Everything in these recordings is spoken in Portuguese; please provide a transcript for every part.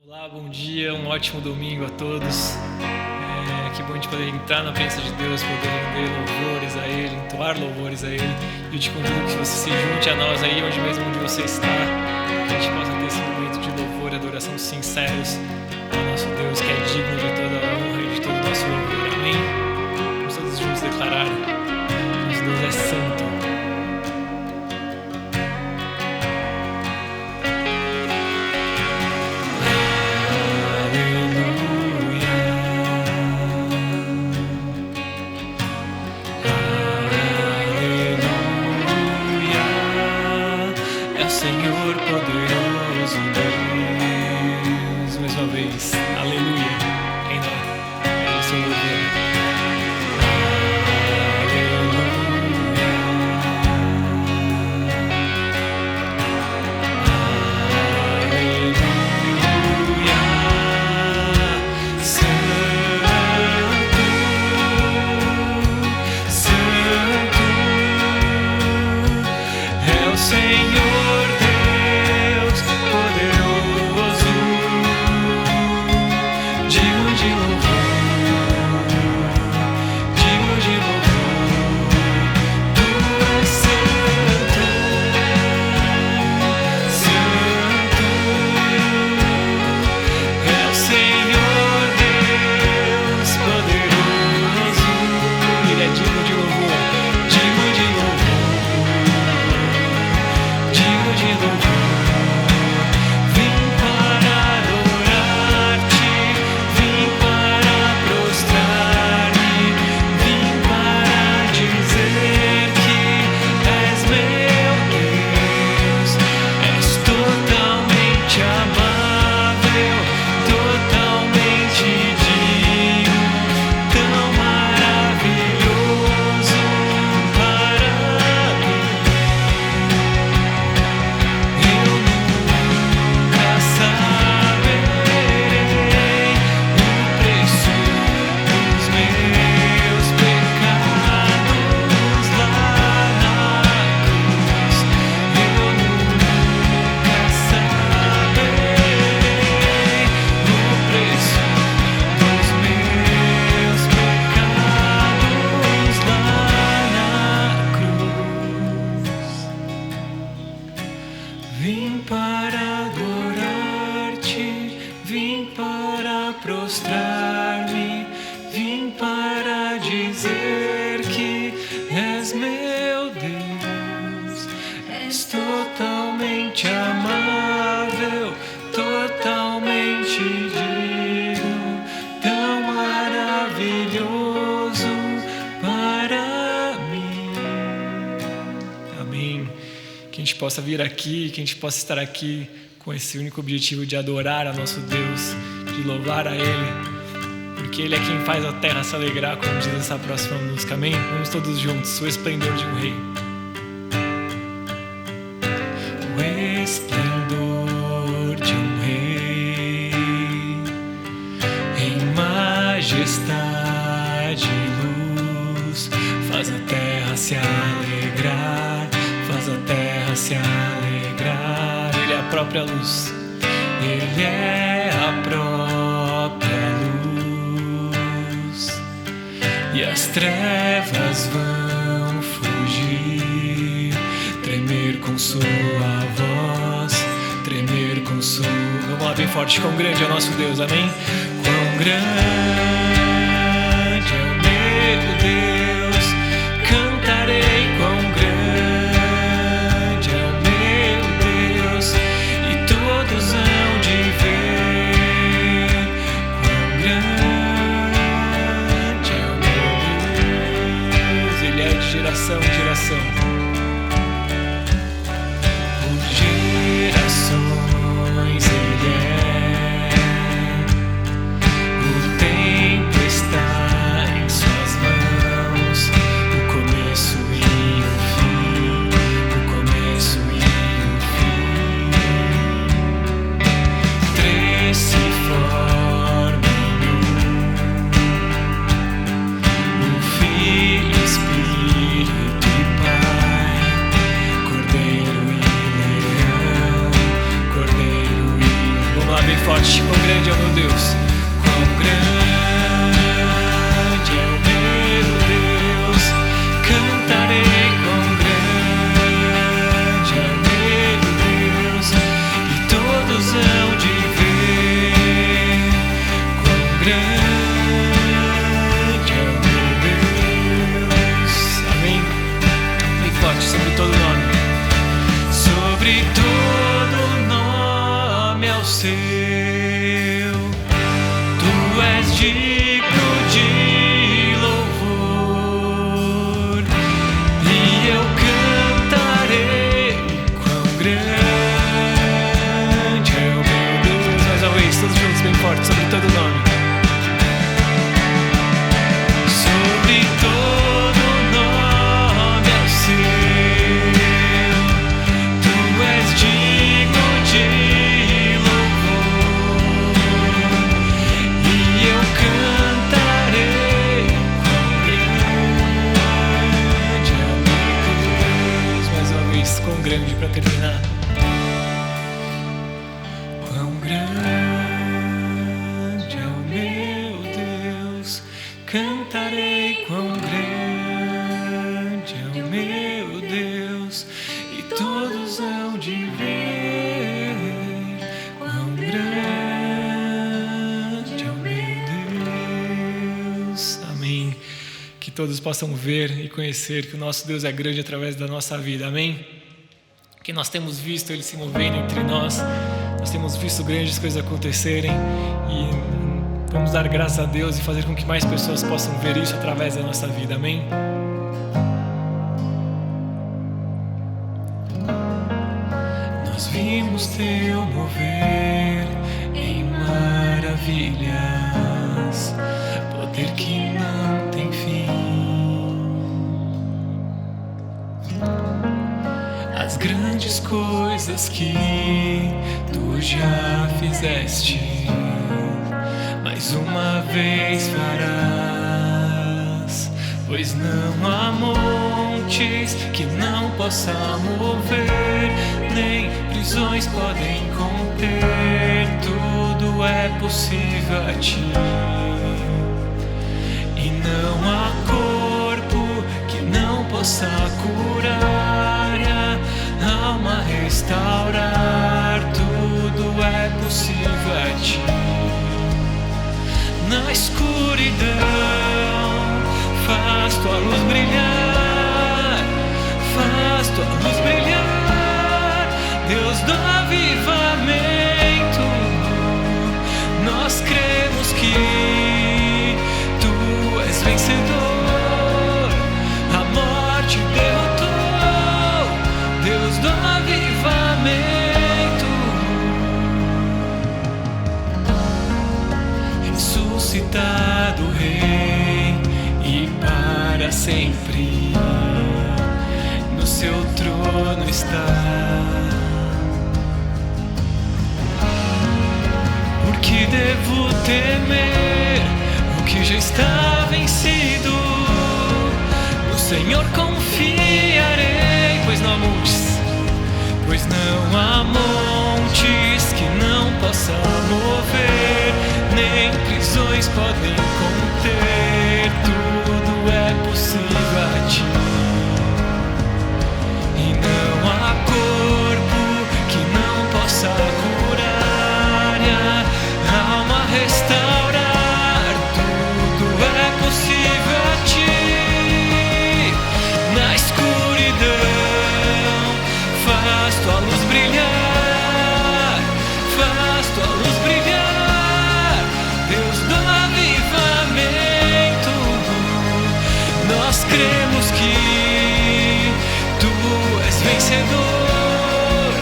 Olá, bom dia, um ótimo domingo a todos. Que bom a gente poder entrar na presença de Deus, poder render louvores a Ele, entoar louvores a Ele. E eu te convido que você se junte a nós aí, onde mesmo onde você está, que a gente possa ter esse momento de louvor e adoração sinceros ao nosso Deus, que é digno de toda a honra e de todo o nosso louvor. Amém? Vamos todos juntos declarar: nosso Deus é santo. Senhor poderoso Deus, mais uma vez, aleluia, ainda é o seu louvor. Vim para adorar-te, vim para prostrar-me, vim para dizer que és meu Deus. És totalmente amável, totalmente digno, tão maravilhoso para mim. Amém. Que a gente possa vir aqui, que a gente possa estar aqui com esse único objetivo de adorar a nosso Deus, de louvar a Ele, porque Ele é quem faz a terra se alegrar, como diz essa próxima música. Amém? Vamos todos juntos. O esplendor de um rei. O esplendor de um rei, em majestade e luz, faz a terra se alegrar, faz a terra se alegrar. Ele é a própria luz, Ele é a própria luz, e as trevas vão fugir, tremer com sua voz, tremer com sua... Vamos lá bem forte. Quão grande é o nosso Deus, amém? Quão grande é o meu Deus, cantarei quão grande geração em geração. Por gerações Ele é, o tempo está em suas mãos, forte. Quão grande é o meu Deus. Quão grande é o meu Deus. Cantarei quão grande é o meu Deus. E todos hão de ver quão grande é o meu Deus. Amém. Bem forte sobre todo nome. Sobre todo nome é o seu. Tu és digno de louvor. E eu cantarei quão grande é o meu Deus. Mais uma vez, todos juntos, bem forte, sobre todo nome. Sobre todo nome é o seu. Tu és digno de louvor. E eu cantarei quão grande é o meu Deus. Mais uma vez, quão grande para terminar. Quão grande é o meu Deus. Cantarei quão grande é o meu Deus. E todos hão de ver quão grande é o meu Deus. Amém. Que todos possam ver e conhecer que o nosso Deus é grande através da nossa vida. Amém. Que nós temos visto Ele se movendo entre nós. Nós temos visto grandes coisas acontecerem. E vamos dar graças a Deus e fazer com que mais pessoas possam ver isso através da nossa vida. Amém. Nós vimos teu mover em maravilhas, poder que não tem fim. As grandes coisas que tu já fizeste, mais uma vez farás, pois não há montes que não possa mover, nem prisões podem conter, tudo é possível a ti. E não há corpo que não possa curar, a alma restaurar, tudo é possível a ti. Na escuridão faz tua luz brilhar, faz tua luz brilhar, Deus do avivamento. Nós cremos que tu és vencedor, a morte derrotou, Deus do avivamento. Ressuscitado Rei e para sempre no seu trono está. Por que devo temer o que já está vencido? No Senhor confiarei, pois não há montes que não possa mover, nem prisões podem conter, tudo é possível a ti. E não há corpo que não possa curar, a alma restaurar, tudo é possível a ti. Na escuridão faz tua luz brilhar, faz tua luz brilhar, Deus do avivamento. Nós cremos que tu és vencedor,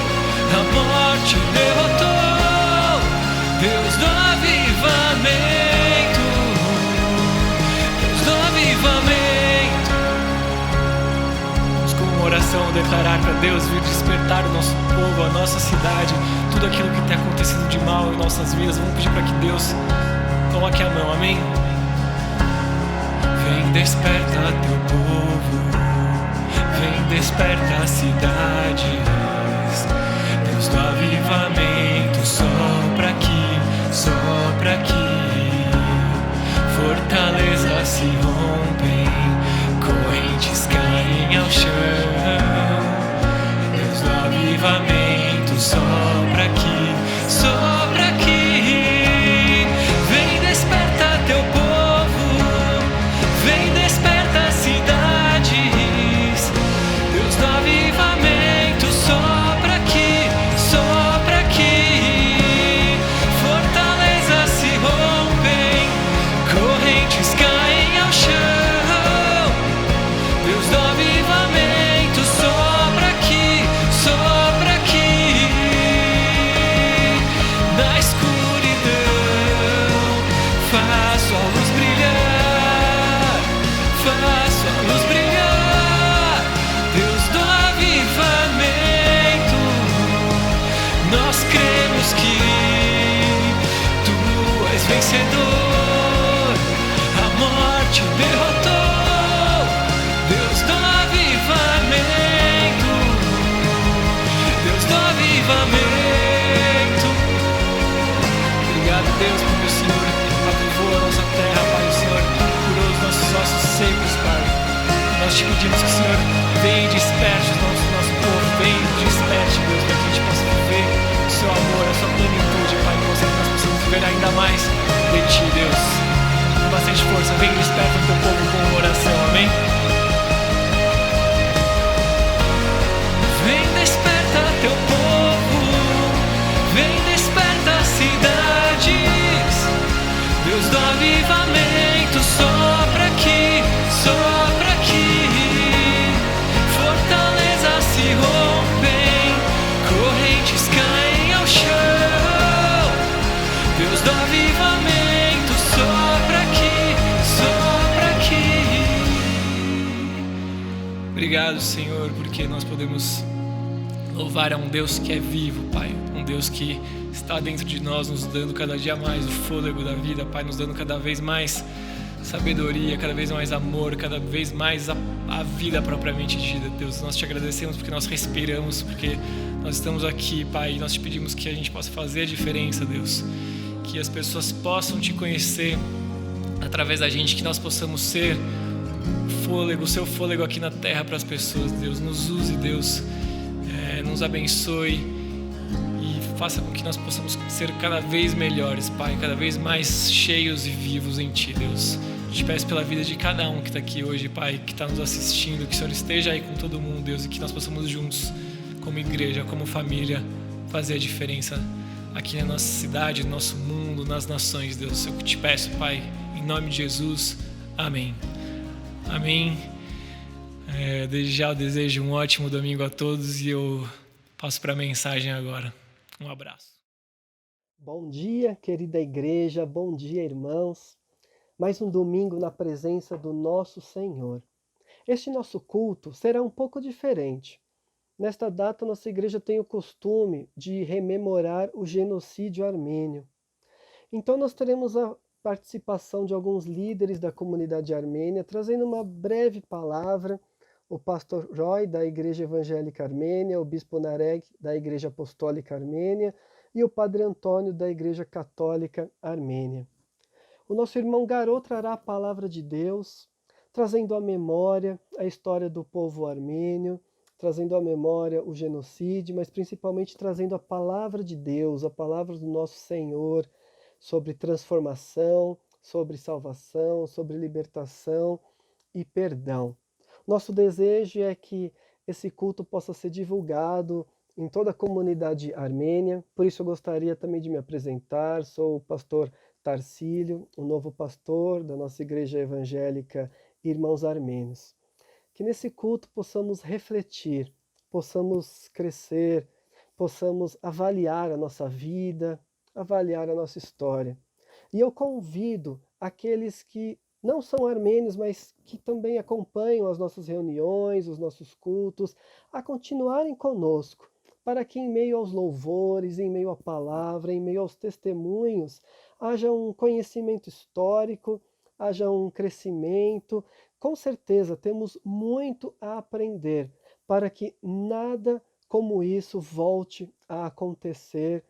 a morte derrotou, Deus do avivamento, Deus do avivamento. Vamos com uma oração declarar para Deus vir despertar o nosso povo, a nossa cidade, tudo aquilo que tem acontecido de mal em nossas vidas. Vamos pedir para que Deus coloque a mão, amém? Vem, desperta teu povo, vem, desperta as cidades, Deus do avivamento sopra aqui, avivamento, sopra aqui, sopra aqui. Vem, desperta teu povo, vem, desperta as cidades. Deus do avivamento, sopra aqui, sopra aqui. Fortalezas se rompem, correntes caem ao chão. Deus do avivamento, sopra aqui, sopra aqui. Na escuridão, faço a luz brilhar, faço a luz brilhar. Deus do avivamento, nós cremos que Tu és vencedor, a morte derrotou. Deus do avivamento, Deus do avivamento. Obrigado, Deus, porque o Senhor avivou a nossa terra, Pai. O Senhor curou os nossos ossos secos, Pai. Nós te pedimos que o Senhor venha e desperte o nosso povo, venha e desperte, Deus, para que a gente possa viver o seu amor, a sua plenitude, Pai, que nós possamos viver ainda mais de Ti, Deus. Com bastante força, vem e desperta o teu povo com oração, amém? Vem, desperta teu povo, vem, desperta as cidades. Deus do avivamento, sopra aqui, sopra aqui. Fortalezas se rompem, correntes caem ao chão. Deus do avivamento, sopra aqui, sopra aqui. Obrigado, Senhor, porque nós podemos louvar a um Deus que é vivo, Pai. Um Deus que está dentro de nós, nos dando cada dia mais o fôlego da vida, Pai. Nos dando cada vez mais sabedoria, cada vez mais amor, cada vez mais a vida propriamente dita, Deus. Nós te agradecemos porque nós respiramos, porque nós estamos aqui, Pai. E nós te pedimos que a gente possa fazer a diferença, Deus. Que as pessoas possam te conhecer através da gente, que nós possamos ser fôlego, o seu fôlego aqui na terra para as pessoas, Deus. Nos use, Deus. Nos abençoe e faça com que nós possamos ser cada vez melhores, Pai, cada vez mais cheios e vivos em Ti, Deus. Te peço pela vida de cada um que está aqui hoje, Pai, que está nos assistindo, que o Senhor esteja aí com todo mundo, Deus, e que nós possamos juntos, como igreja, como família, fazer a diferença aqui na nossa cidade, no nosso mundo, nas nações, Deus. Eu te peço, Pai, em nome de Jesus, amém. Amém. Desde já eu desejo um ótimo domingo a todos e eu passo para a mensagem agora. Um abraço. Bom dia, querida igreja, bom dia, irmãos. Mais um domingo na presença do nosso Senhor. Este nosso culto será um pouco diferente. Nesta data, nossa igreja tem o costume de rememorar o genocídio armênio. Então, nós teremos a participação de alguns líderes da comunidade armênia, trazendo uma breve palavra. O pastor Roy, da Igreja Evangélica Armênia, o bispo Nareg, da Igreja Apostólica Armênia, e o padre Antônio, da Igreja Católica Armênia. O nosso irmão Garot trará a palavra de Deus, trazendo à memória a história do povo armênio, trazendo à memória o genocídio, mas principalmente trazendo a palavra de Deus, a palavra do nosso Senhor, sobre transformação, sobre salvação, sobre libertação e perdão. Nosso desejo é que esse culto possa ser divulgado em toda a comunidade armênia, por isso eu gostaria também de me apresentar. Sou o pastor Tarcílio, o novo pastor da nossa igreja evangélica Irmãos Armênios. Que nesse culto possamos refletir, possamos crescer, possamos avaliar a nossa vida, avaliar a nossa história. E eu convido aqueles que não são armênios, mas que também acompanham as nossas reuniões, os nossos cultos, a continuarem conosco, para que em meio aos louvores, em meio à palavra, em meio aos testemunhos, haja um conhecimento histórico, haja um crescimento. Com certeza temos muito a aprender para que nada como isso volte a acontecer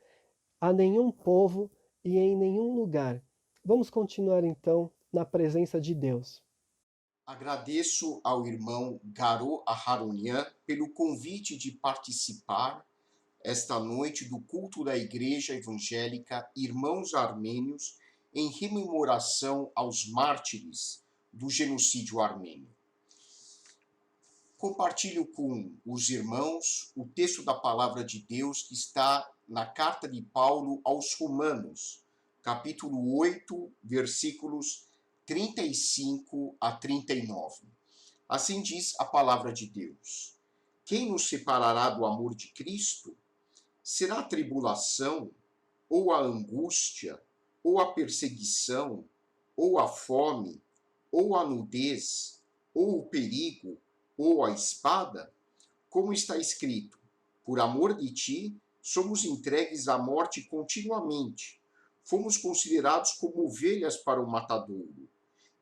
a nenhum povo e em nenhum lugar. Vamos continuar então na presença de Deus. Agradeço ao irmão Garot Aharonian pelo convite de participar esta noite do culto da Igreja Evangélica Irmãos Armênios em rememoração aos mártires do genocídio armênio. Compartilho com os irmãos o texto da Palavra de Deus que está na carta de Paulo aos Romanos, capítulo 8, versículos 35 a 39. Assim diz a Palavra de Deus: Quem nos separará do amor de Cristo? Será a tribulação, ou a angústia, ou a perseguição, ou a fome, ou a nudez, ou o perigo, ou a espada? Como está escrito: por amor de ti, somos entregues à morte continuamente. Fomos considerados como ovelhas para o matadouro.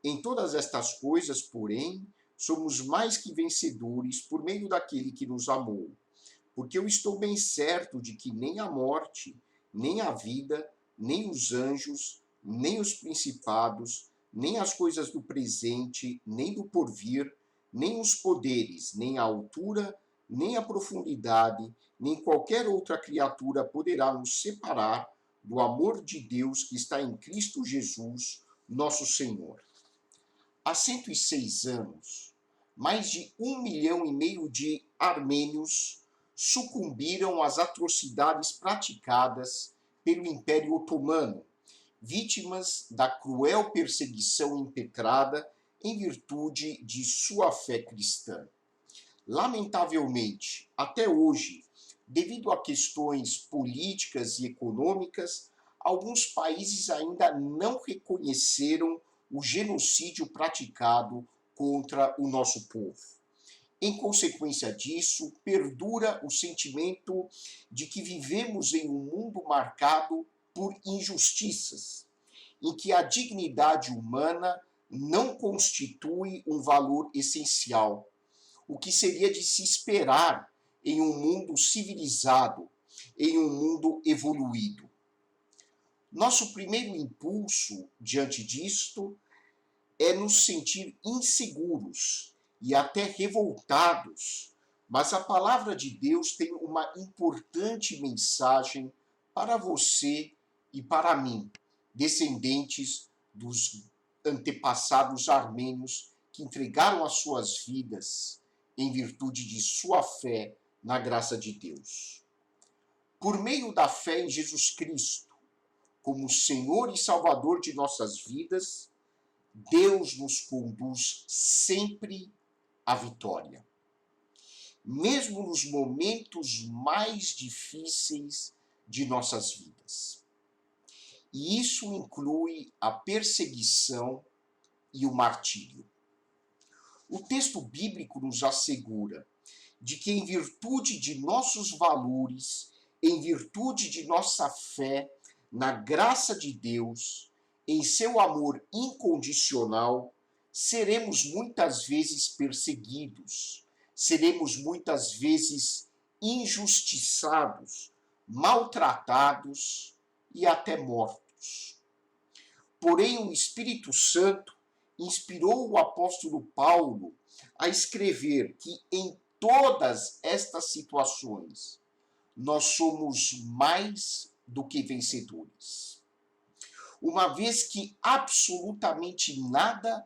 Em todas estas coisas, porém, somos mais que vencedores por meio daquele que nos amou. Porque eu estou bem certo de que nem a morte, nem a vida, nem os anjos, nem os principados, nem as coisas do presente, nem do porvir, nem os poderes, nem a altura, nem a profundidade, nem qualquer outra criatura poderá nos separar do amor de Deus que está em Cristo Jesus, nosso Senhor. Há 106 anos, mais de 1,5 milhão de armênios sucumbiram às atrocidades praticadas pelo Império Otomano, vítimas da cruel perseguição impetrada em virtude de sua fé cristã. Lamentavelmente, até hoje, devido a questões políticas e econômicas, alguns países ainda não reconheceram o genocídio praticado contra o nosso povo. Em consequência disso, perdura o sentimento de que vivemos em um mundo marcado por injustiças, em que a dignidade humana não constitui um valor essencial, o que seria de se esperar em um mundo civilizado, em um mundo evoluído. Nosso primeiro impulso diante disto é nos sentir inseguros e até revoltados, mas a palavra de Deus tem uma importante mensagem para você e para mim, descendentes dos antepassados armênios que entregaram as suas vidas em virtude de sua fé na graça de Deus. Por meio da fé em Jesus Cristo, como Senhor e Salvador de nossas vidas, Deus nos conduz sempre à vitória. Mesmo nos momentos mais difíceis de nossas vidas. E isso inclui a perseguição e o martírio. O texto bíblico nos assegura de que, em virtude de nossos valores, em virtude de nossa fé na graça de Deus, em seu amor incondicional, seremos muitas vezes perseguidos, seremos muitas vezes injustiçados, maltratados e até mortos. Porém, o Espírito Santo inspirou o apóstolo Paulo a escrever que em todas estas situações nós somos mais do que vencedores. Uma vez que absolutamente nada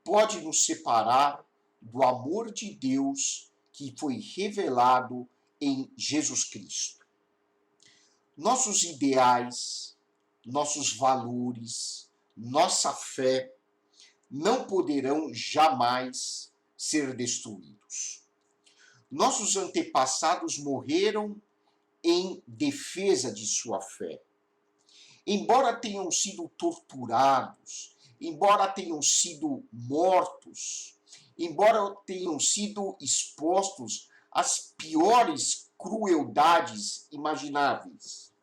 pode nos separar do amor de Deus que foi revelado em Jesus Cristo. Nossos ideais, nossos valores, nossa fé não poderão jamais ser destruídos. Nossos antepassados morreram em defesa de sua fé. Embora tenham sido torturados, embora tenham sido mortos, embora tenham sido expostos às piores crueldades imagináveis,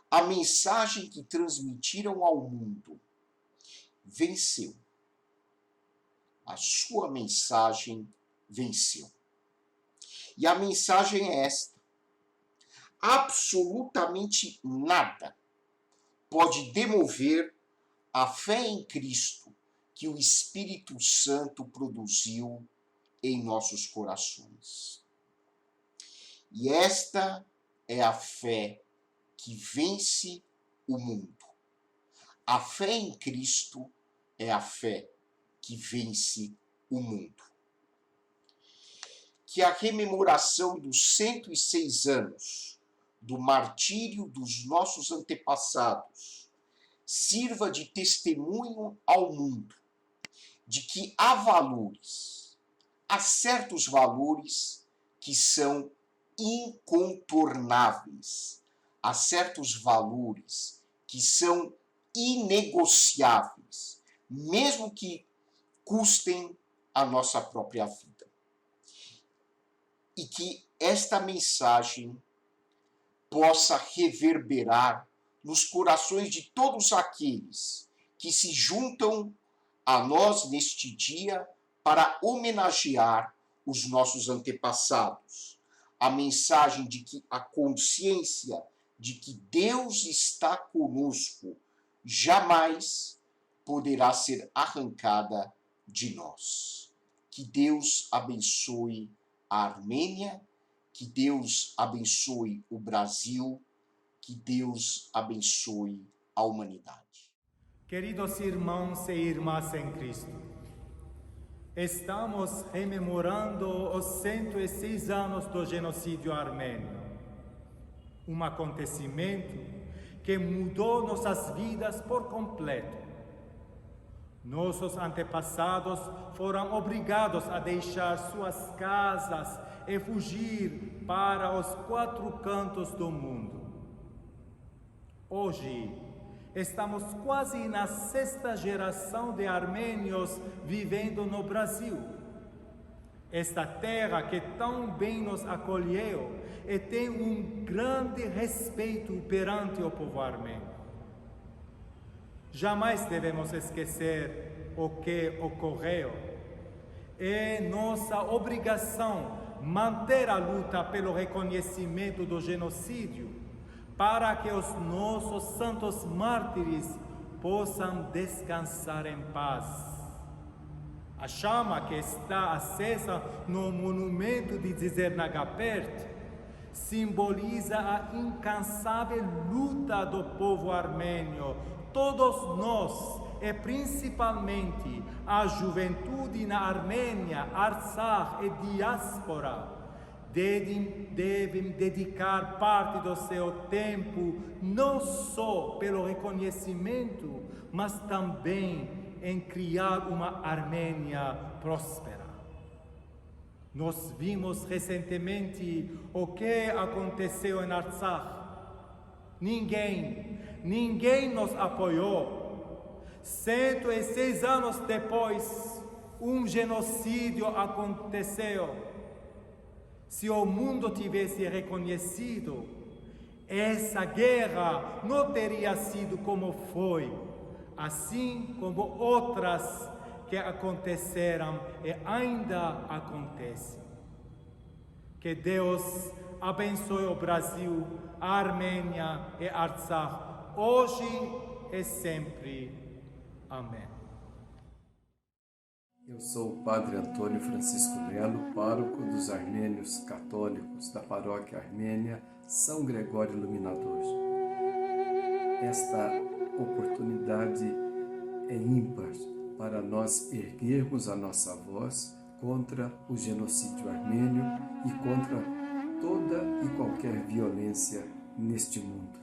a mensagem que transmitiram ao mundo venceu. A sua mensagem venceu. E a mensagem é esta: absolutamente nada pode demover a fé em Cristo que o Espírito Santo produziu em nossos corações. E esta é a fé que vence o mundo. A fé em Cristo é a fé que vence o mundo. Que a rememoração dos 106 anos do martírio dos nossos antepassados sirva de testemunho ao mundo de que há valores, há certos valores que são incontornáveis, há certos valores que são inegociáveis, mesmo que custem a nossa própria vida. E que esta mensagem possa reverberar nos corações de todos aqueles que se juntam a nós neste dia para homenagear os nossos antepassados. A mensagem de que a consciência de que Deus está conosco jamais poderá ser arrancada de nós. Que Deus abençoe a Armênia, que Deus abençoe o Brasil, que Deus abençoe a humanidade. Queridos irmãos e irmãs em Cristo, estamos rememorando os 106 anos do genocídio armênio, um acontecimento que mudou nossas vidas por completo. Nossos antepassados foram obrigados a deixar suas casas e fugir para os 4 cantos do mundo. Hoje, estamos quase na 6ª geração de armênios vivendo no Brasil. Esta terra que tão bem nos acolheu e tem um grande respeito perante o povo armênio. Jamais devemos esquecer o que ocorreu. É nossa obrigação manter a luta pelo reconhecimento do genocídio, para que os nossos santos mártires possam descansar em paz. A chama que está acesa no monumento de Dzernagapert simboliza a incansável luta do povo armênio. Todos nós, e principalmente a juventude na Armênia, Artsakh e diáspora, devem dedicar parte do seu tempo não só pelo reconhecimento, mas também em criar uma Armênia próspera. Nós vimos recentemente o que aconteceu em Artsakh. Ninguém nos apoiou. 106 anos depois, um genocídio aconteceu. Se o mundo tivesse reconhecido, essa guerra não teria sido como foi, assim como outras que aconteceram e ainda acontecem. Que Deus abençoe o Brasil, a Armênia e Artsakh, hoje e sempre. Amém. Eu sou o Padre Antônio Francisco Melo, pároco dos armênios católicos da Paróquia Armênia São Gregório Iluminador. Esta oportunidade é ímpar para nós erguermos a nossa voz contra o genocídio armênio e contra toda e qualquer violência neste mundo.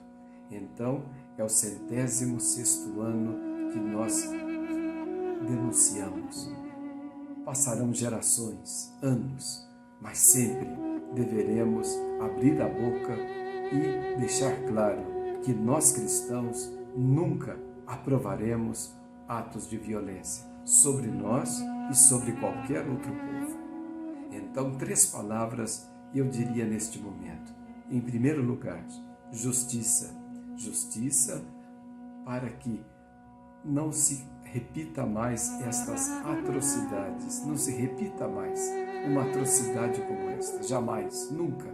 Então, é o 106º ano que nós denunciamos. Passarão gerações, anos, mas sempre deveremos abrir a boca e deixar claro que nós cristãos nunca aprovaremos atos de violência sobre nós e sobre qualquer outro povo. Então, 3 palavras eu diria neste momento. Em primeiro lugar, justiça. Justiça para que não se repita mais estas atrocidades, não se repita mais uma atrocidade como esta, jamais, nunca.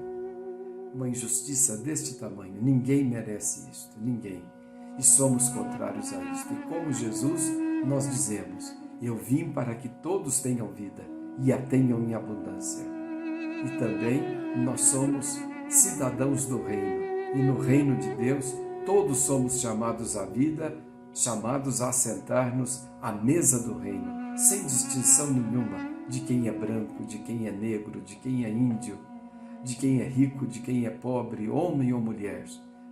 Uma injustiça deste tamanho, ninguém merece isto, ninguém. E somos contrários a isto. E como Jesus, nós dizemos, eu vim para que todos tenham vida e a tenham em abundância. E também nós somos cidadãos do reino. E no reino de Deus, todos somos chamados à vida, chamados a assentar-nos à mesa do reino, sem distinção nenhuma de quem é branco, de quem é negro, de quem é índio, de quem é rico, de quem é pobre, homem ou mulher,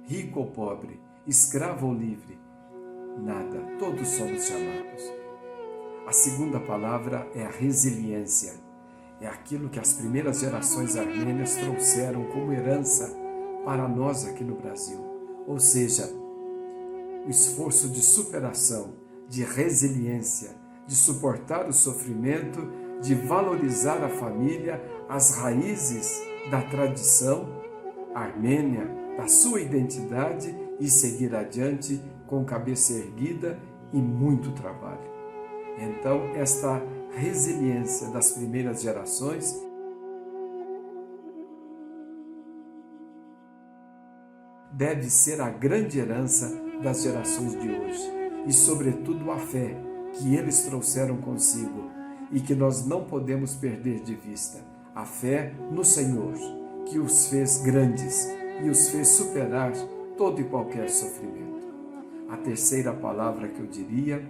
rico ou pobre, escravo ou livre. Nada, todos somos chamados. A segunda palavra é a resiliência. É aquilo que as primeiras gerações armênias trouxeram como herança para nós aqui no Brasil. Ou seja, o esforço de superação, de resiliência, de suportar o sofrimento, de valorizar a família, as raízes da tradição armênia, da sua identidade e seguir adiante com cabeça erguida e muito trabalho. Então, esta resiliência das primeiras gerações deve ser a grande herança das gerações de hoje e, sobretudo, a fé que eles trouxeram consigo e que nós não podemos perder de vista. A fé no Senhor, que os fez grandes e os fez superar todo e qualquer sofrimento. A terceira palavra que eu diria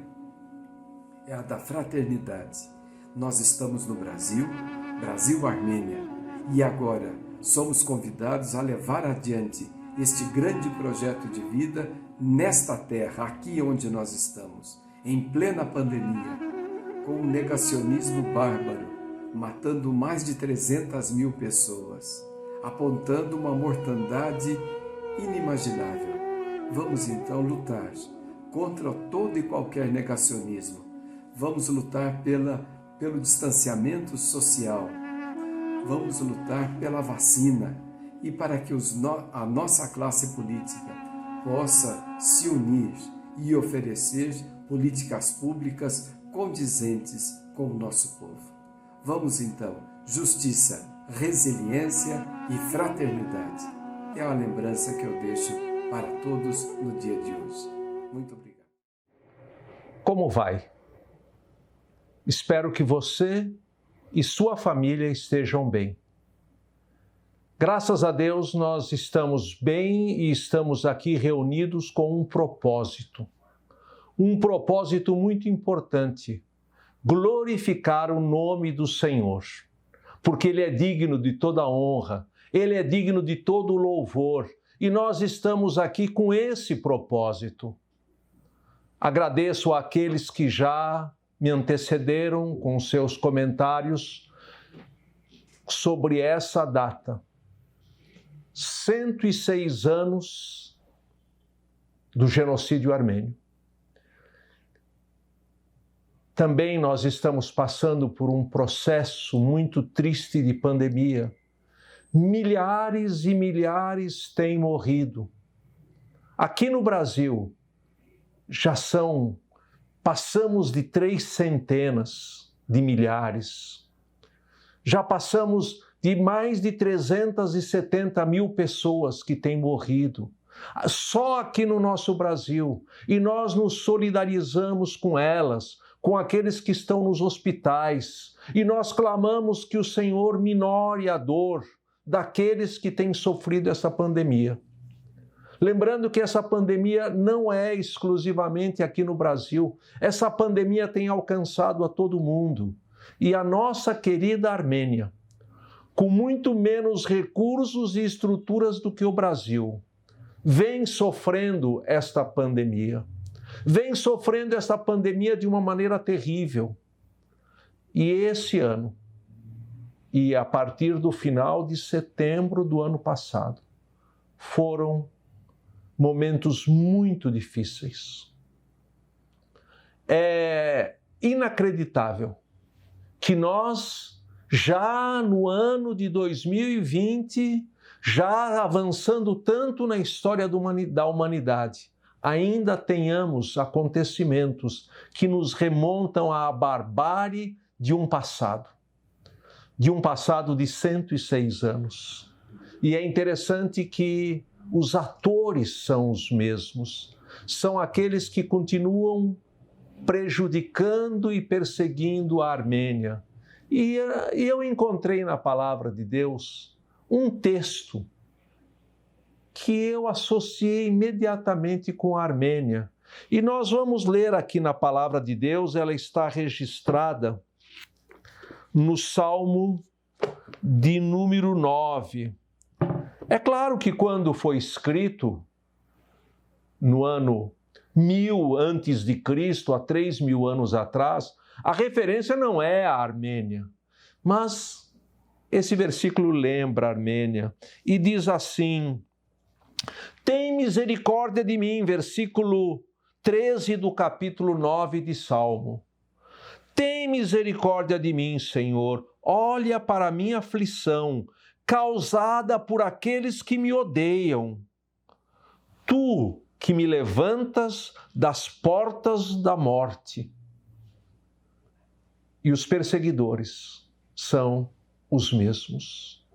é a da fraternidade. Nós estamos no Brasil, Brasil-Armênia, e agora somos convidados a levar adiante este grande projeto de vida nesta terra, aqui onde nós estamos, em plena pandemia, com um negacionismo bárbaro, matando mais de 300 mil pessoas, apontando uma mortandade inimaginável. Vamos então lutar contra todo e qualquer negacionismo. Vamos lutar pelo distanciamento social. Vamos lutar pela vacina e para que a nossa classe política possa se unir e oferecer políticas públicas condizentes com o nosso povo. Vamos então, justiça, resiliência e fraternidade. É a lembrança que eu deixo para todos no dia de hoje. Muito obrigado. Como vai? Espero que você e sua família estejam bem. Graças a Deus nós estamos bem e estamos aqui reunidos com um propósito muito importante: glorificar o nome do Senhor, porque Ele é digno de toda honra, Ele é digno de todo louvor, e nós estamos aqui com esse propósito. Agradeço àqueles que já me antecederam com seus comentários sobre essa data. 106 anos do genocídio armênio. Também nós estamos passando por um processo muito triste de pandemia. Milhares e milhares têm morrido. Aqui no Brasil, passamos de 300 de milhares. Já passamos de mais de 370 mil pessoas que têm morrido, só aqui no nosso Brasil. E nós nos solidarizamos com elas, com aqueles que estão nos hospitais, e nós clamamos que o Senhor minore a dor daqueles que têm sofrido essa pandemia. Lembrando que essa pandemia não é exclusivamente aqui no Brasil, essa pandemia tem alcançado a todo mundo. E a nossa querida Armênia, com muito menos recursos e estruturas do que o Brasil, vem sofrendo esta pandemia. Vem sofrendo esta pandemia de uma maneira terrível. E esse ano, e a partir do final de setembro do ano passado, foram momentos muito difíceis. É inacreditável que nós, já no ano de 2020, já avançando tanto na história da humanidade, ainda tenhamos acontecimentos que nos remontam à barbárie de um passado de 106 anos. E é interessante que os atores são os mesmos, são aqueles que continuam prejudicando e perseguindo a Armênia. E eu encontrei na palavra de Deus um texto que eu associei imediatamente com a Armênia. E nós vamos ler aqui na palavra de Deus, ela está registrada no Salmo de número 9. É claro que quando foi escrito, no ano 1000 antes de Cristo, há 3000 anos atrás, a referência não é a Armênia, mas esse versículo lembra a Armênia e diz assim: tem misericórdia de mim, versículo 13 do capítulo 9 de Salmo. Tem misericórdia de mim, Senhor, olha para a minha aflição, causada por aqueles que me odeiam. Tu que me levantas das portas da morte. E os perseguidores são os mesmos.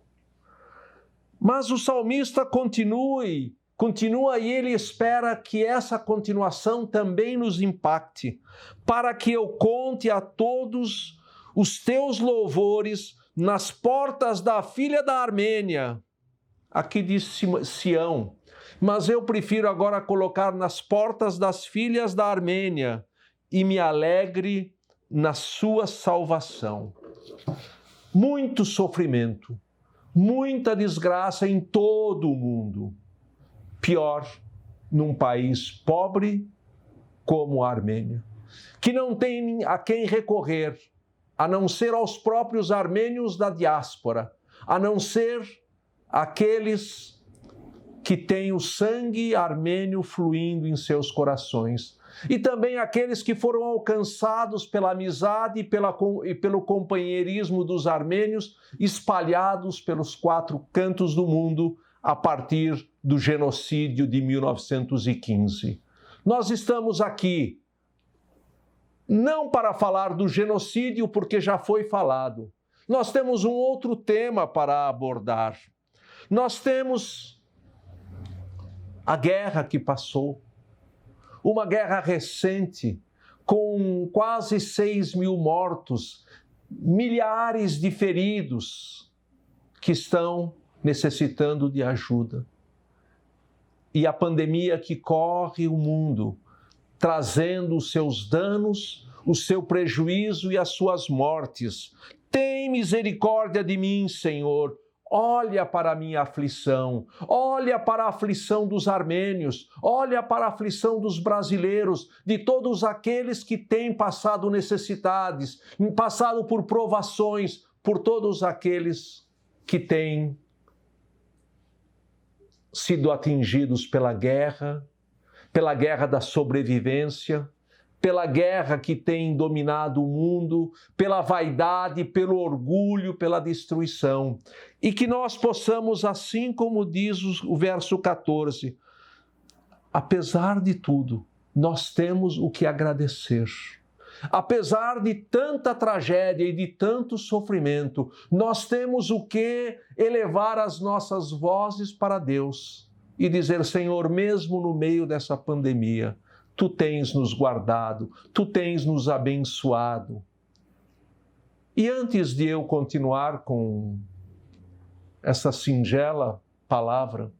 Mas o salmista continua e ele espera que essa continuação também nos impacte, para que eu conte a todos os teus louvores nas portas da filha da Armênia. Aqui diz Sião, mas eu prefiro agora colocar nas portas das filhas da Armênia e me alegre na sua salvação. Muito sofrimento, muita desgraça em todo o mundo. Pior, num país pobre como a Armênia, que não tem a quem recorrer, a não ser aos próprios armênios da diáspora, a não ser aqueles que têm o sangue armênio fluindo em seus corações, e também aqueles que foram alcançados pela amizade e pelo companheirismo dos armênios espalhados pelos 4 cantos do mundo a partir do genocídio de 1915. Nós estamos aqui não para falar do genocídio, porque já foi falado. Nós temos um outro tema para abordar. Nós temos a guerra que passou, uma guerra recente, com quase 6.000 mortos, milhares de feridos que estão necessitando de ajuda. E a pandemia que corre o mundo, trazendo os seus danos, o seu prejuízo e as suas mortes. Tem misericórdia de mim, Senhor. Olha para a minha aflição, olha para a aflição dos armênios, olha para a aflição dos brasileiros, de todos aqueles que têm passado necessidades, passado por provações, por todos aqueles que têm sido atingidos pela guerra da sobrevivência, pela guerra que tem dominado o mundo, pela vaidade, pelo orgulho, pela destruição. E que nós possamos, assim como diz o verso 14, apesar de tudo, nós temos o que agradecer. Apesar de tanta tragédia e de tanto sofrimento, nós temos o que elevar as nossas vozes para Deus e dizer: Senhor, mesmo no meio dessa pandemia, Tu tens nos guardado, Tu tens nos abençoado. E antes de eu continuar com essa singela palavra,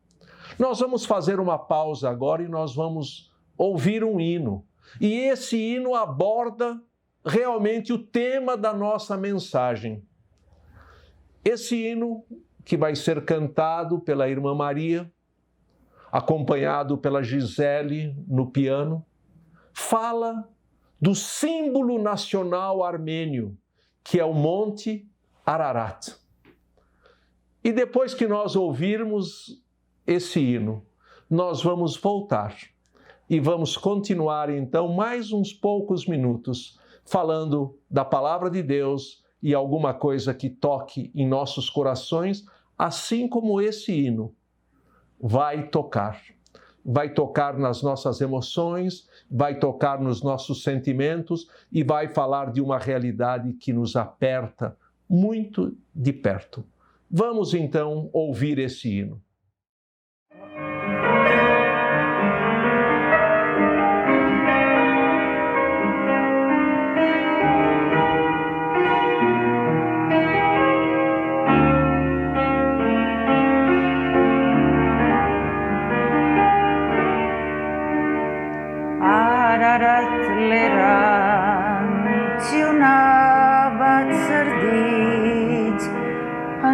nós vamos fazer uma pausa agora e nós vamos ouvir um hino. E esse hino aborda realmente o tema da nossa mensagem. Esse hino, que vai ser cantado pela irmã Maria, acompanhado pela Gisele no piano, fala do símbolo nacional armênio, que é o Monte Ararat. E depois que nós ouvirmos esse hino, nós vamos voltar e vamos continuar então mais uns poucos minutos falando da palavra de Deus e alguma coisa que toque em nossos corações, assim como esse hino vai tocar nas nossas emoções, vai tocar nos nossos sentimentos e vai falar de uma realidade que nos aperta muito de perto. Vamos então ouvir esse hino.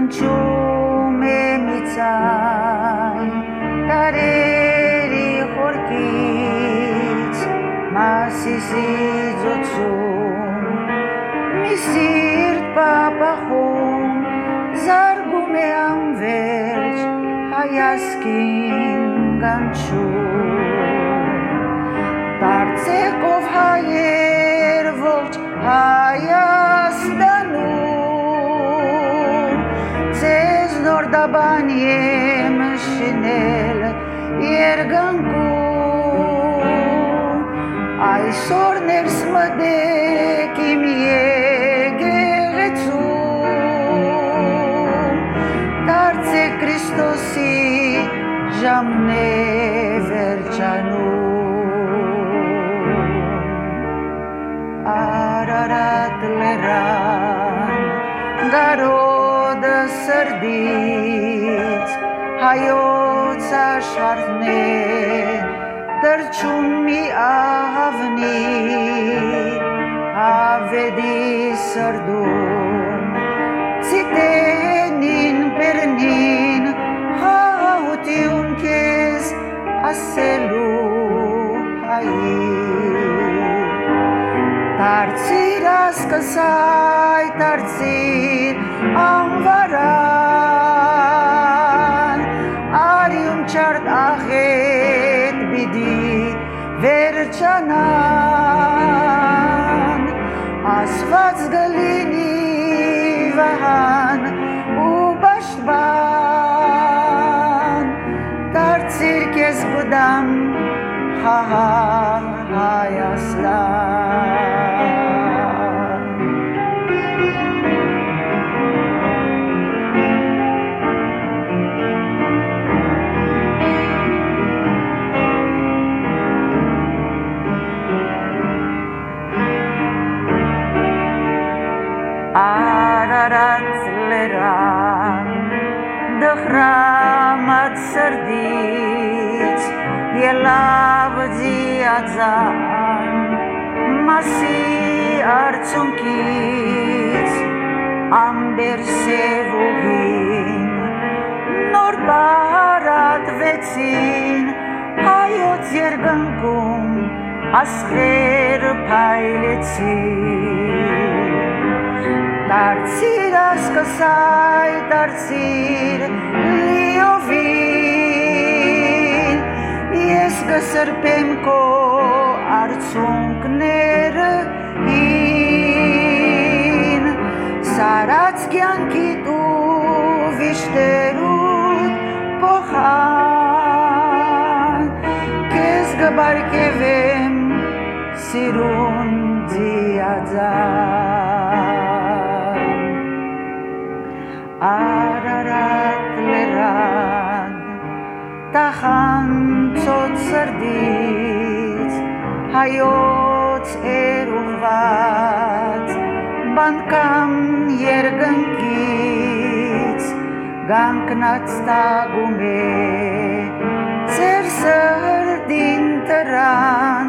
Ganchume mitzay, tareri horkits, masisizotsum, misirt papachum, zargume amverch, hayaskin ganchum. Tartsekov hayer volch, hayasdanu. Dabaniem shinel yerganku ay sorner smade kim yegeretsu tartse Christosi jamne verchanu ararat leran garoda sardits hayot sharne darchumi avni avedi sardum sitenin pernin hautiun kes aselu hai tartsiras kasai tartsir amvaran arium chart achet bidi verchanan asvats galini vahan ubashban tartsir kes budam ha hayaslan. Ararat leran, dechramat sardits, yelav ziadzan, masi artsunkits, amber sevuhin, nor barat vetzin, hayot zergankum, ascher pailetzin. Tartsir askasai, tartsir liovin, ieska serpemko artsunkner in, sarats giankitu vishterut pochan, kes gabar kevem sirun ziadzan. Ararat leran, tachan tzot sardits, hayot eruvat, bankam yergankits, ganknat stagume, zer sardin teran,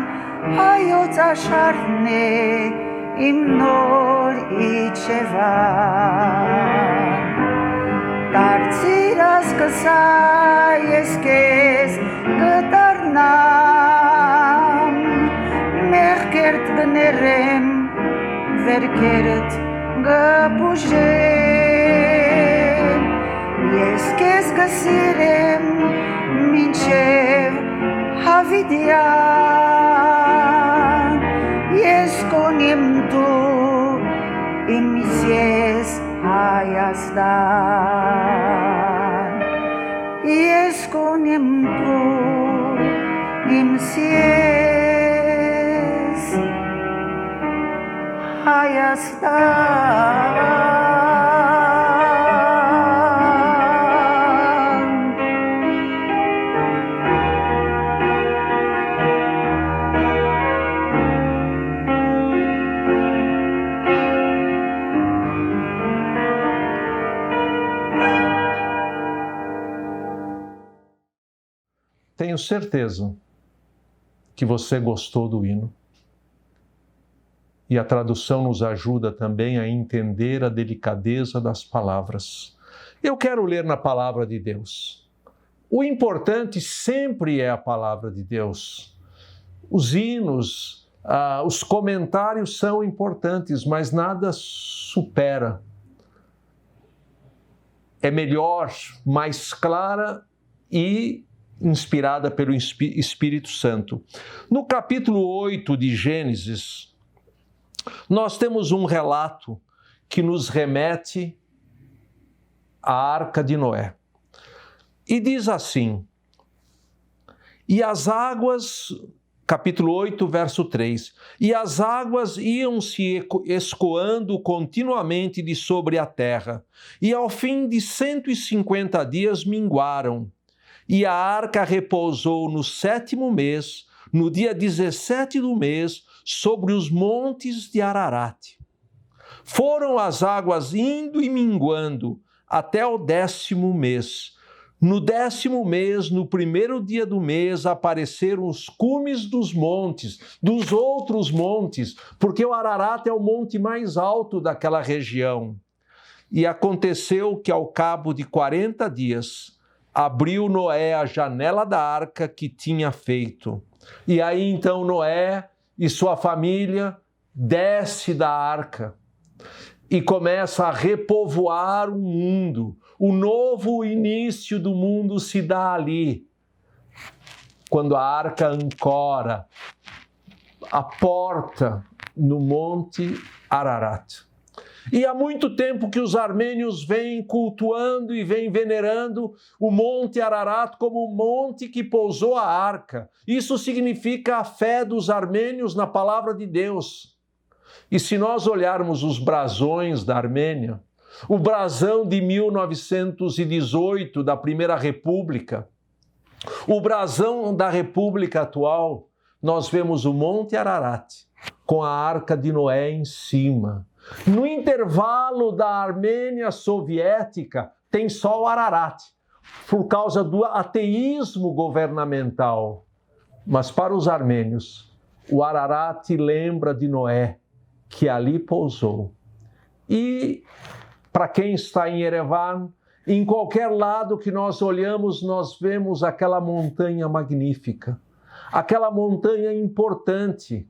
hayot asharne, im nor itchevan. Tartsiras kasai eskes getarnam, merkert benerem, verkert gepushem, eskes gasirem, minchev havidian, yeskonim tu imisies hayasdan, yeskonim tu imisies hayasdan. Tenho certeza que você gostou do hino. E a tradução nos ajuda também a entender a delicadeza das palavras Eu quero ler na palavra de Deus. O importante sempre é a palavra de Deus. Os hinos, os comentários são importantes, mas nada supera. É melhor, mais clara e inspirada pelo Espírito Santo. No capítulo 8 de Gênesis, nós temos um relato que nos remete à Arca de Noé. E diz assim: e as águas, capítulo 8, verso 3, e as águas iam se escoando continuamente de sobre a terra, e ao fim de 150 dias minguaram. E a arca repousou no 7º mês, no dia 17 do mês, sobre os montes de Ararat. Foram as águas indo e minguando até o 10º mês. No 10º mês, no 1º dia do mês, apareceram os cumes dos montes, dos outros montes, porque o Ararat é o monte mais alto daquela região. E aconteceu que ao cabo de 40 dias, abriu Noé a janela da arca que tinha feito. E aí então Noé e sua família desce da arca e começa a repovoar o mundo. O novo início do mundo se dá ali, quando a arca ancora a porta no Monte Ararat. E há muito tempo que os armênios vêm cultuando e vêm venerando o Monte Ararat como o monte que pousou a arca. Isso significa a fé dos armênios na palavra de Deus. E se nós olharmos os brasões da Armênia, o brasão de 1918 da Primeira República, o brasão da República atual, nós vemos o Monte Ararat com a Arca de Noé em cima. No intervalo da Armênia soviética, tem só o Ararat, por causa do ateísmo governamental. Mas para os armênios, o Ararat lembra de Noé, que ali pousou. E para quem está em Yerevan, em qualquer lado que nós olhamos, nós vemos aquela montanha magnífica, aquela montanha importante.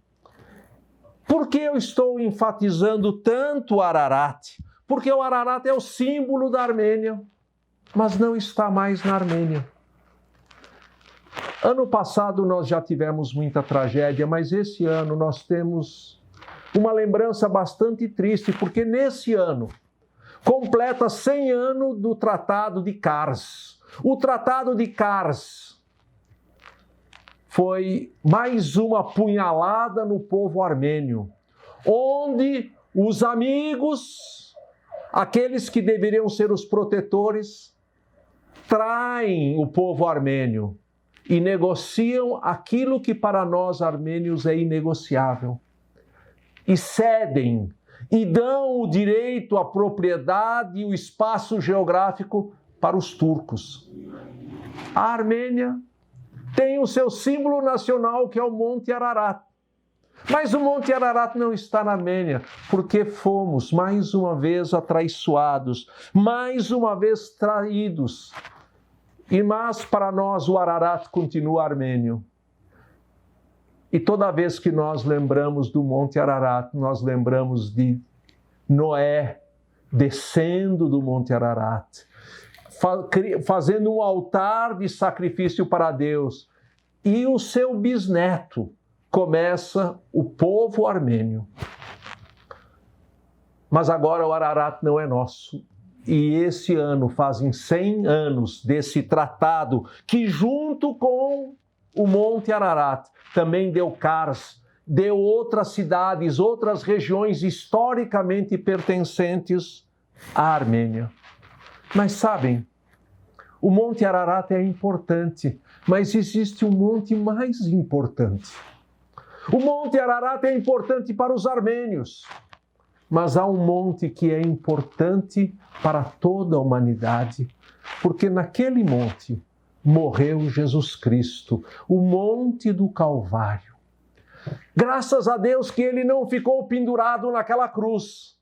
Por que eu estou enfatizando tanto o Ararat? Porque o Ararat é o símbolo da Armênia, mas não está mais na Armênia. Ano passado nós já tivemos muita tragédia, mas esse ano nós temos uma lembrança bastante triste, porque nesse ano completa 100 anos do Tratado de Kars. O Tratado de Kars foi mais uma punhalada no povo armênio, onde os amigos, aqueles que deveriam ser os protetores, traem o povo armênio e negociam aquilo que para nós armênios é inegociável. E cedem e dão o direito à propriedade e o espaço geográfico para os turcos. A Armênia tem o seu símbolo nacional, que é o Monte Ararat. Mas o Monte Ararat não está na Armênia, porque fomos mais uma vez atraiçoados, mais uma vez traídos. Mas para nós o Ararat continua armênio. E toda vez que nós lembramos do Monte Ararat, nós lembramos de Noé descendo do Monte Ararat, fazendo um altar de sacrifício para Deus. E o seu bisneto começa o povo armênio. Mas agora o Ararat não é nosso. E esse ano fazem 100 anos desse tratado que, junto com o Monte Ararat, também deu Kars, deu outras cidades, outras regiões historicamente pertencentes à Armênia. Mas sabem, o Monte Ararat é importante, mas existe um monte mais importante. O Monte Ararat é importante para os armênios, mas há um monte que é importante para toda a humanidade, porque naquele monte morreu Jesus Cristo, o Monte do Calvário. Graças a Deus que ele não ficou pendurado naquela cruz,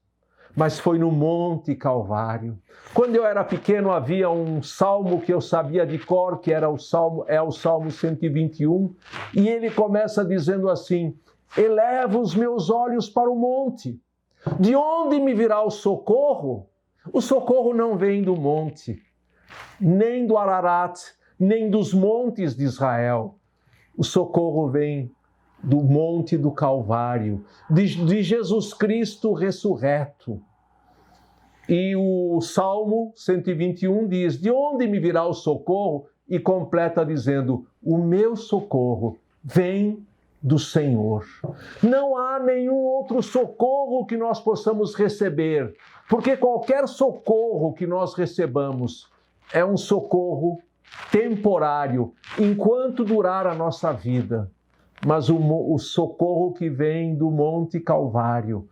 mas foi no Monte Calvário. Quando eu era pequeno, havia um salmo que eu sabia de cor, que era o Salmo 121, e ele começa dizendo assim: eleva os meus olhos para o monte. De onde me virá o socorro? O socorro não vem do monte, nem do Ararat, nem dos montes de Israel. O socorro vem do monte do Calvário, de Jesus Cristo ressurreto. E o Salmo 121 diz: de onde me virá o socorro? E completa dizendo: o meu socorro vem do Senhor. Não há nenhum outro socorro que nós possamos receber, porque qualquer socorro que nós recebamos é um socorro temporário, enquanto durar a nossa vida. Mas o socorro que vem do Monte Calvário,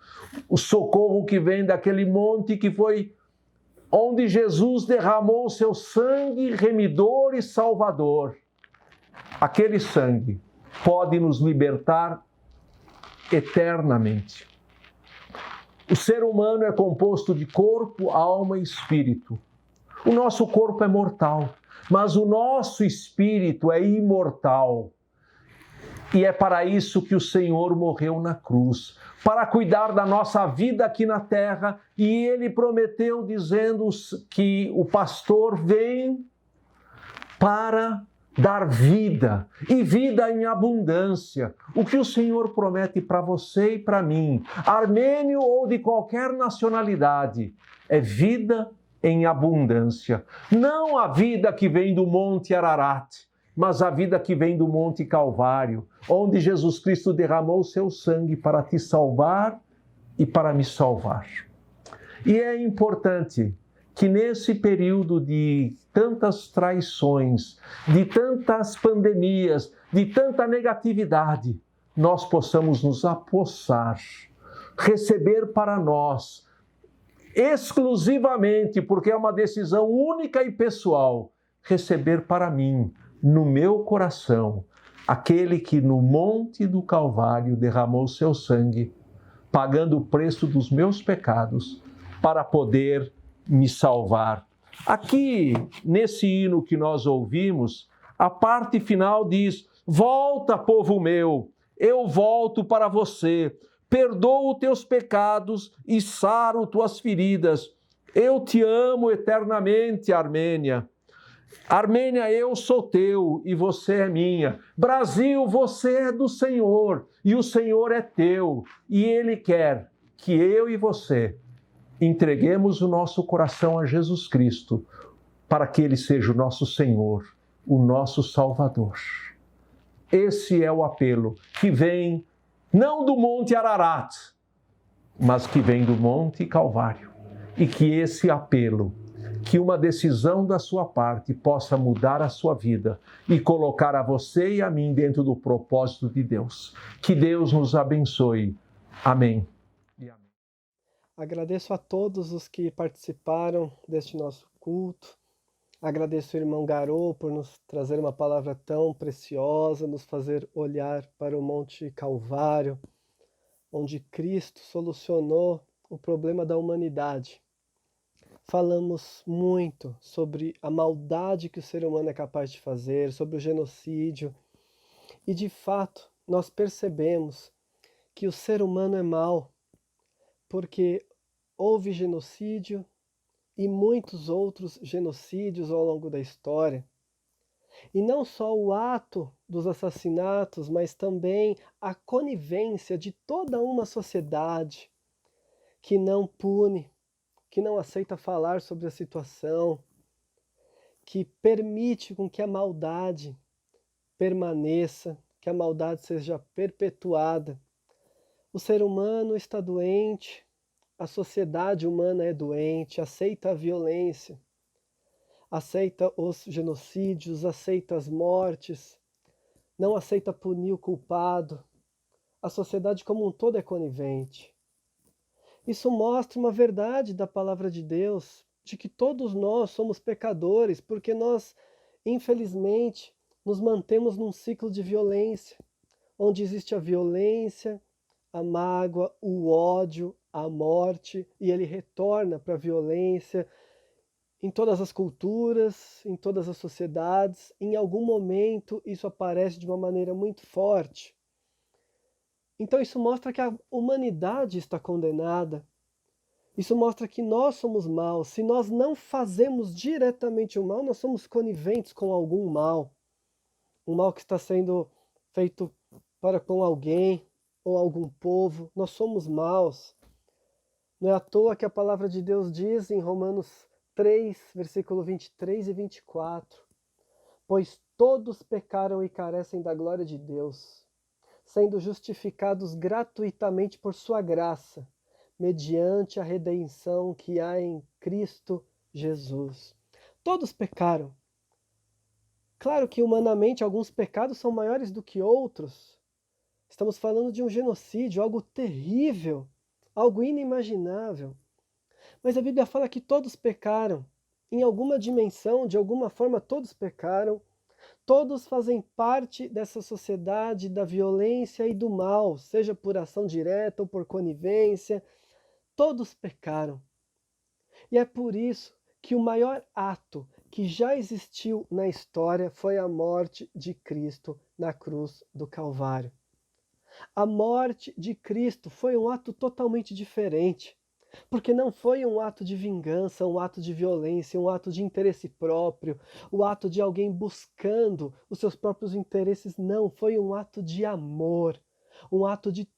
o socorro que vem daquele monte que foi onde Jesus derramou o seu sangue remidor e salvador, aquele sangue pode nos libertar eternamente. O ser humano é composto de corpo, alma e espírito. O nosso corpo é mortal, mas o nosso espírito é imortal. E é para isso que o Senhor morreu na cruz, para cuidar da nossa vida aqui na terra. E Ele prometeu dizendo que o pastor vem para dar vida, e vida em abundância. O que o Senhor promete para você e para mim, armênio ou de qualquer nacionalidade, é vida em abundância. Não a vida que vem do Monte Ararat, mas a vida que vem do Monte Calvário, onde Jesus Cristo derramou o seu sangue para te salvar e para me salvar. E é importante que nesse período de tantas traições, de tantas pandemias, de tanta negatividade, nós possamos nos apossar, receber para nós, exclusivamente, porque é uma decisão única e pessoal, receber para mim, no meu coração, aquele que no monte do Calvário derramou seu sangue, pagando o preço dos meus pecados, para poder me salvar. Aqui, nesse hino que nós ouvimos, a parte final diz: volta, povo meu, eu volto para você, perdoo teus pecados e saro tuas feridas. Eu te amo eternamente, Armênia. Armênia, eu sou teu e você é minha. Brasil, você é do Senhor e o Senhor é teu. E Ele quer que eu e você entreguemos o nosso coração a Jesus Cristo para que Ele seja o nosso Senhor, o nosso Salvador. Esse é o apelo que vem não do Monte Ararat, mas que vem do Monte Calvário. E que esse apelo, que uma decisão da sua parte possa mudar a sua vida e colocar a você e a mim dentro do propósito de Deus. Que Deus nos abençoe. Amém. Agradeço a todos os que participaram deste nosso culto. Agradeço ao irmão Garô por nos trazer uma palavra tão preciosa, nos fazer olhar para o Monte Calvário, onde Cristo solucionou o problema da humanidade. Falamos muito sobre a maldade que o ser humano é capaz de fazer, sobre o genocídio. E, de fato, nós percebemos que o ser humano é mau, porque houve genocídio e muitos outros genocídios ao longo da história. E não só o ato dos assassinatos, mas também a conivência de toda uma sociedade que não pune, que não aceita falar sobre a situação, que permite com que a maldade permaneça, que a maldade seja perpetuada. O ser humano está doente, a sociedade humana é doente, aceita a violência, aceita os genocídios, aceita as mortes, não aceita punir o culpado. A sociedade como um todo é conivente. Isso mostra uma verdade da palavra de Deus, de que todos nós somos pecadores, porque nós, infelizmente, nos mantemos num ciclo de violência, onde existe a violência, a mágoa, o ódio, à morte e ele retorna para a violência em todas as culturas, em todas as sociedades. Em algum momento isso aparece de uma maneira muito forte. Então isso mostra que a humanidade está condenada. Isso mostra que nós somos maus. Se nós não fazemos diretamente o mal, nós somos coniventes com algum mal. Um mal que está sendo feito para com alguém ou algum povo. Nós somos maus. Não é à toa que a palavra de Deus diz em Romanos 3, versículo 23 e 24. Pois todos pecaram e carecem da glória de Deus, sendo justificados gratuitamente por sua graça, mediante a redenção que há em Cristo Jesus. Todos pecaram. Claro que humanamente alguns pecados são maiores do que outros. Estamos falando de um genocídio, algo terrível, algo inimaginável. Mas a Bíblia fala que todos pecaram. Em alguma dimensão, de alguma forma, todos pecaram. Todos fazem parte dessa sociedade da violência e do mal, seja por ação direta ou por conivência. Todos pecaram. E é por isso que o maior ato que já existiu na história foi a morte de Cristo na cruz do Calvário. A morte de Cristo foi um ato totalmente diferente, porque não foi um ato de vingança, um ato de violência, um ato de interesse próprio, o ato de alguém buscando os seus próprios interesses. Não, foi um ato de amor, um ato de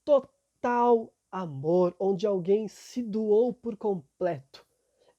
total amor, onde alguém se doou por completo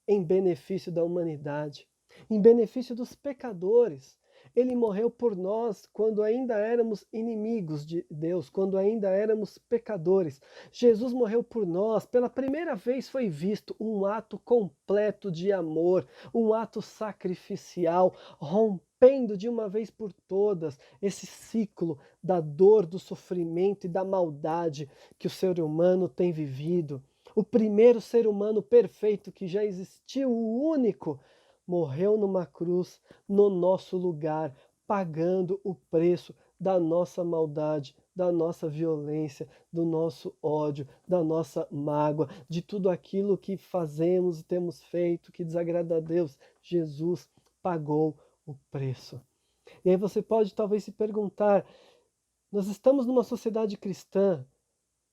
em benefício da humanidade, em benefício dos pecadores. Ele morreu por nós quando ainda éramos inimigos de Deus, quando ainda éramos pecadores. Jesus morreu por nós. Pela primeira vez foi visto um ato completo de amor, um ato sacrificial, rompendo de uma vez por todas esse ciclo da dor, do sofrimento e da maldade que o ser humano tem vivido. O primeiro ser humano perfeito que já existiu, o único, morreu numa cruz no nosso lugar, pagando o preço da nossa maldade, da nossa violência, do nosso ódio, da nossa mágoa, de tudo aquilo que fazemos e temos feito que desagrada a Deus. Jesus pagou o preço. E aí você pode talvez se perguntar, nós estamos numa sociedade cristã,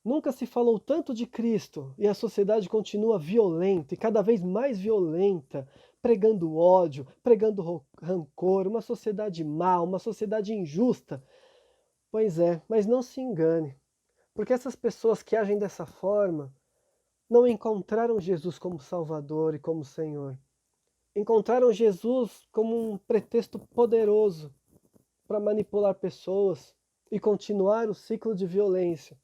nunca se falou tanto de Cristo e a sociedade continua violenta e cada vez mais violenta, pregando ódio, pregando rancor, uma sociedade má, uma sociedade injusta. Pois é, mas não se engane, porque essas pessoas que agem dessa forma não encontraram Jesus como Salvador e como Senhor. Encontraram Jesus como um pretexto poderoso para manipular pessoas e continuar o ciclo de violência,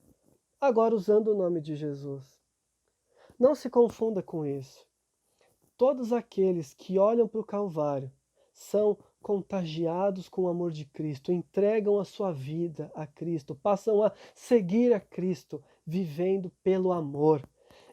agora usando o nome de Jesus. Não se confunda com isso. Todos aqueles que olham para o Calvário são contagiados com o amor de Cristo, entregam a sua vida a Cristo, passam a seguir a Cristo, vivendo pelo amor.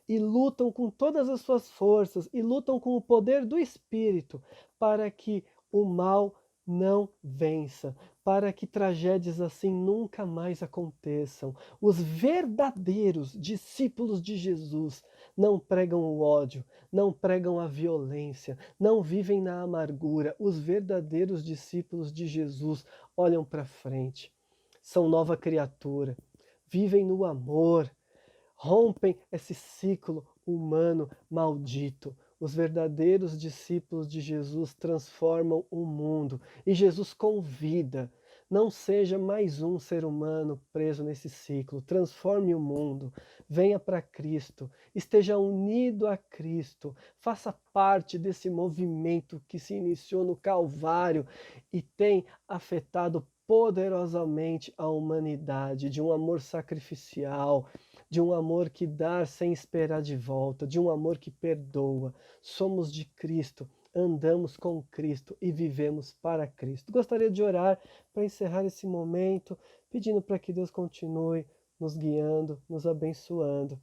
E lutam com todas as suas forças, e lutam com o poder do Espírito, para que o mal não vença, para que tragédias assim nunca mais aconteçam. Os verdadeiros discípulos de Jesus não pregam o ódio, não pregam a violência, não vivem na amargura. Os verdadeiros discípulos de Jesus olham para frente, são nova criatura, vivem no amor, rompem esse ciclo humano maldito. Os verdadeiros discípulos de Jesus transformam o mundo. E Jesus convida, não seja mais um ser humano preso nesse ciclo. Transforme o mundo, venha para Cristo, esteja unido a Cristo, faça parte desse movimento que se iniciou no Calvário e tem afetado poderosamente a humanidade, de um amor sacrificial, de um amor que dá sem esperar de volta, de um amor que perdoa. Somos de Cristo, andamos com Cristo e vivemos para Cristo. Gostaria de orar para encerrar esse momento, pedindo para que Deus continue nos guiando, nos abençoando.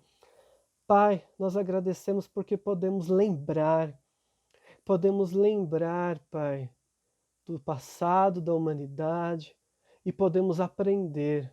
Pai, nós agradecemos porque podemos lembrar, Pai, do passado da humanidade e podemos aprender.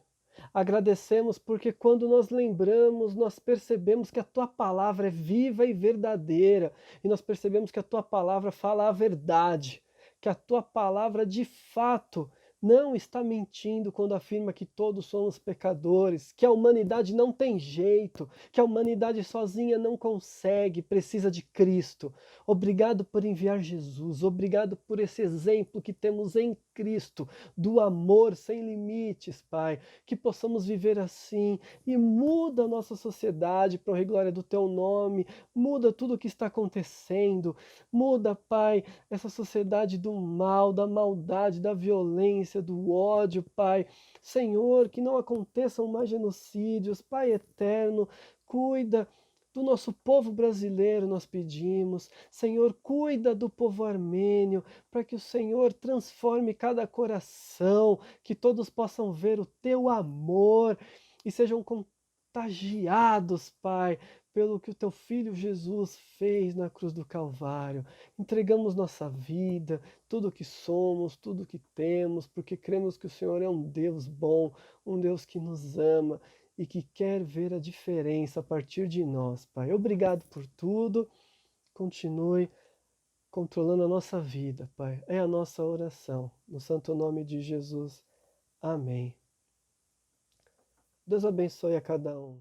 Agradecemos porque quando nós lembramos, nós percebemos que a Tua palavra é viva e verdadeira, e nós percebemos que a Tua palavra fala a verdade, que a Tua palavra de fato não está mentindo quando afirma que todos somos pecadores, que a humanidade não tem jeito, que a humanidade sozinha não consegue, precisa de Cristo. Obrigado por enviar Jesus, obrigado por esse exemplo que temos em Cristo, do amor sem limites, Pai, que possamos viver assim e muda a nossa sociedade para a glória do Teu nome, muda tudo o que está acontecendo, muda, Pai, essa sociedade do mal, da maldade, da violência, do ódio, Pai. Senhor, que não aconteçam mais genocídios, Pai eterno, cuida do nosso povo brasileiro, nós pedimos. Senhor, cuida do povo armênio, para que o Senhor transforme cada coração, que todos possam ver o Teu amor e sejam contagiados, Pai, pelo que o Teu Filho Jesus fez na cruz do Calvário. Entregamos nossa vida, tudo o que somos, tudo o que temos, porque cremos que o Senhor é um Deus bom, um Deus que nos ama e que quer ver a diferença a partir de nós, Pai. Obrigado por tudo. Continue controlando a nossa vida, Pai. É a nossa oração. No santo nome de Jesus. Amém. Deus abençoe a cada um.